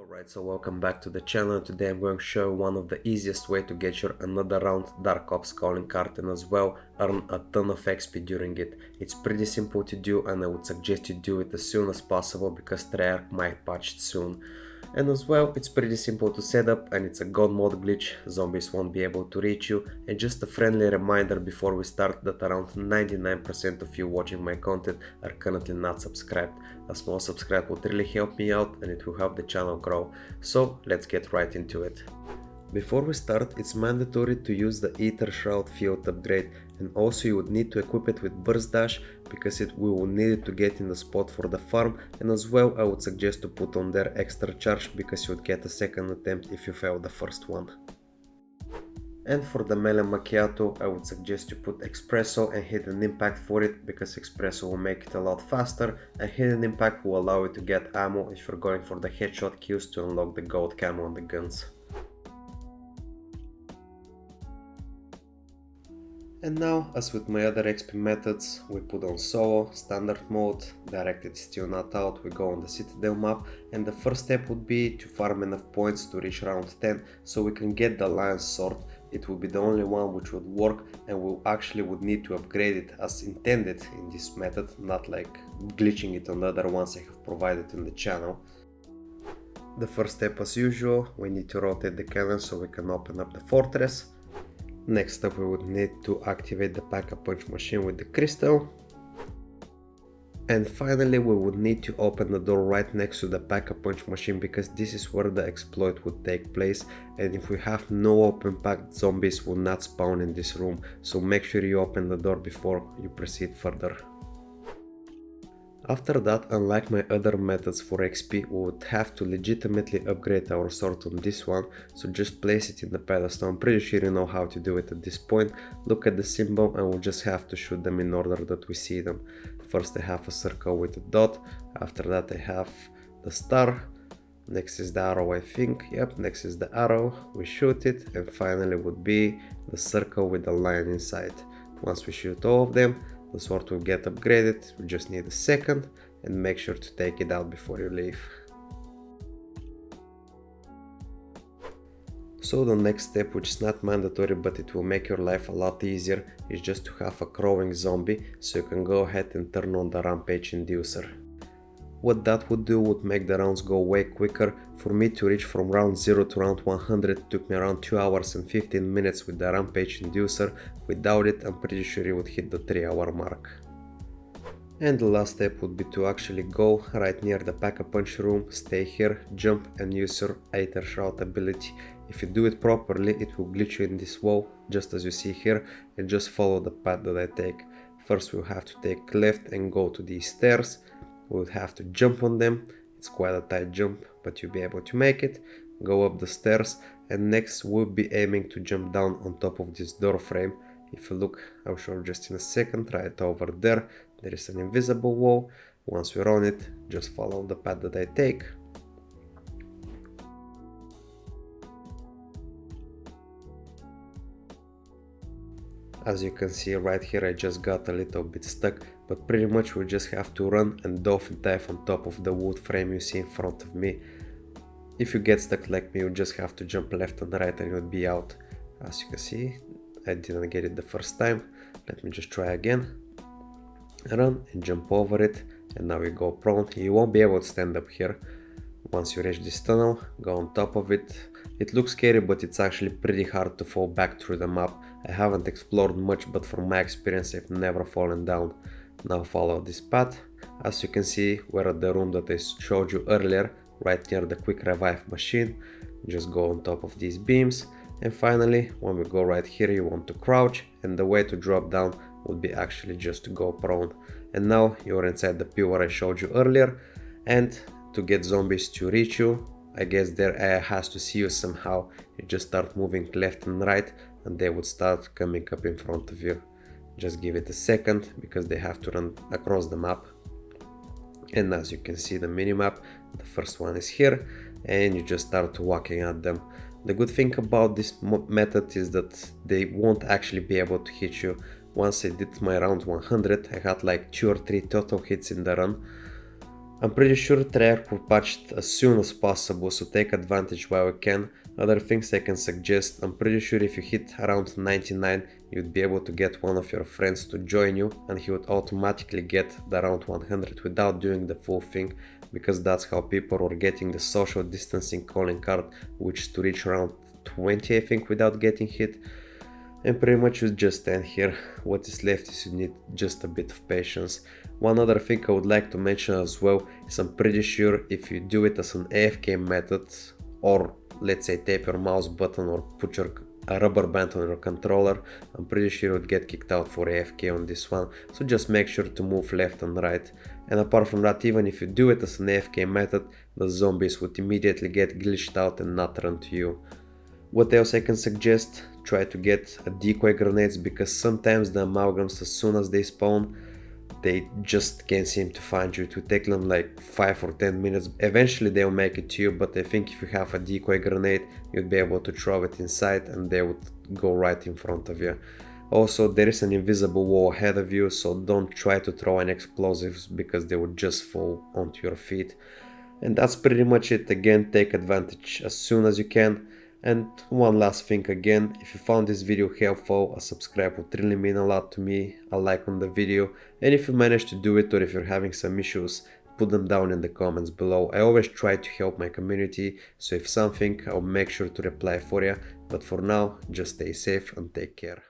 Alright, so welcome back to the channel. Today I'm going to show you one of the easiest way to get your another round Dark Ops calling card and as well earn a ton of XP during it. It's pretty simple to do and I would suggest you do it as soon as possible because Treyarch might patch it soon. And as well, it's pretty simple to set up and it's a Godmode glitch, zombies won't be able to reach you. And just a friendly reminder before we start that around 99% of you watching my content are currently not subscribed. A small subscribe would really help me out and it will help the channel grow. So let's get right into it. Before we start, it's mandatory to use the Ether Shroud field upgrade, and also you would need to equip it with Burst Dash because we will need it to get in the spot for the farm, and as well I would suggest to put on there extra charge because you would get a second attempt if you fail the first one. And for the melee macchiato, I would suggest you put espresso and hidden impact for it because espresso will make it a lot faster and hidden impact will allow you to get ammo if you're going for the headshot kills to unlock the gold camo on the guns. And now, as with my other XP methods, we put on solo, standard mode, directed is still not out, we go on the Citadel map, and the first step would be to farm enough points to reach round 10 so we can get the Lion's Sword. It will be the only one which would work and we actually would need to upgrade it as intended in this method, not like glitching it on the other ones I have provided in the channel. The first step, as usual, we need to rotate the cannon so we can open up the fortress. Next up we would need to activate the Pack-a-Punch machine with the crystal. And finally we would need to open the door right next to the Pack-a-Punch machine because this is where the exploit would take place, and if we have no open pack, zombies will not spawn in this room, so make sure you open the door before you proceed further. After that, unlike my other methods for XP, we would have to legitimately upgrade our sword on this one, so just place it in the pedestal. I'm pretty sure you know how to do it at this point. Look at the symbol and we'll just have to shoot them in order that we see them. First I have a circle with a dot, after that I have the star, next is the arrow I think, yep, next is the arrow, we shoot it, and finally would be the circle with the line inside. Once we shoot all of them, the sword will get upgraded, we just need a second, and make sure to take it out before you leave. So the next step, which is not mandatory but it will make your life a lot easier, is just to have a crawling zombie so you can go ahead and turn on the rampage inducer. What that would do would make the rounds go way quicker. For me to reach from round 0 to round 100 took me around 2 hours and 15 minutes with the rampage inducer. Without it, I'm pretty sure you would hit the 3-hour mark. And the last step would be to actually go right near the Pack-a-Punch room, stay here, jump and use your Ether Shroud ability. If you do it properly, it will glitch you in this wall, just as you see here, and just follow the path that I take. First we'll have to take left and go to these stairs. We would have to jump on them, it's quite a tight jump, but you'll be able to make it. Go up the stairs, and next we'll be aiming to jump down on top of this door frame. If you look, I'll show you just in a second, right over there, there is an invisible wall. Once we're on it, just follow the path that I take. As you can see right here, I just got a little bit stuck, but pretty much we just have to run and dive on top of the wood frame you see in front of me. If you get stuck like me, you just have to jump left and right and you'll be out. As you can see, I didn't get it the first time. Let me just try again. Run and jump over it, and now we go prone. You won't be able to stand up here. Once you reach this tunnel, go on top of it. It looks scary, but it's actually pretty hard to fall back through the map. I haven't explored much, but from my experience I've never fallen down. Now follow this path. As you can see, we're at the room that I showed you earlier, right near the quick revive machine. Just go on top of these beams. And finally, when we go right here, you want to crouch, and the way to drop down would be actually just to go prone. And now you're inside the pillar I showed you earlier, and to get zombies to reach you, I guess their AI has to see you somehow. You just start moving left and right and they would start coming up in front of you. Just give it a second because they have to run across the map. And as you can see the minimap, the first one is here and you just start walking at them. The good thing about this method is that they won't actually be able to hit you. Once I did my round 100, I had like 2 or 3 total hits in the run. I'm pretty sure Treyarch will patch it as soon as possible, so take advantage while you can. Other things I can suggest, I'm pretty sure if you hit around 99, you'd be able to get one of your friends to join you and he would automatically get the round 100 without doing the full thing, because that's how people were getting the social distancing calling card, which is to reach around 20 I think without getting hit. And pretty much you just stand here. What is left is you need just a bit of patience. One other thing I would like to mention as well is I'm pretty sure if you do it as an AFK method, or let's say tape your mouse button or put a rubber band on your controller, I'm pretty sure you would get kicked out for AFK on this one, so just make sure to move left and right. And apart from that, even if you do it as an AFK method, the zombies would immediately get glitched out and not run to you. What else I can suggest? Try to get a decoy grenades, because sometimes the amalgams, as soon as they spawn, they just can't seem to find you. It will take them like 5 or 10 minutes. Eventually they'll make it to you, but I think if you have a decoy grenade, you'd be able to throw it inside and they would go right in front of you. Also, there is an invisible wall ahead of you, so don't try to throw any explosives because they would just fall onto your feet. And that's pretty much it. Again, take advantage as soon as you can. And one last thing again, if you found this video helpful, a subscribe would really mean a lot to me, a like on the video, and if you managed to do it or if you're having some issues, put them down in the comments below. I always try to help my community, so if something, I'll make sure to reply for you, but for now, just stay safe and take care.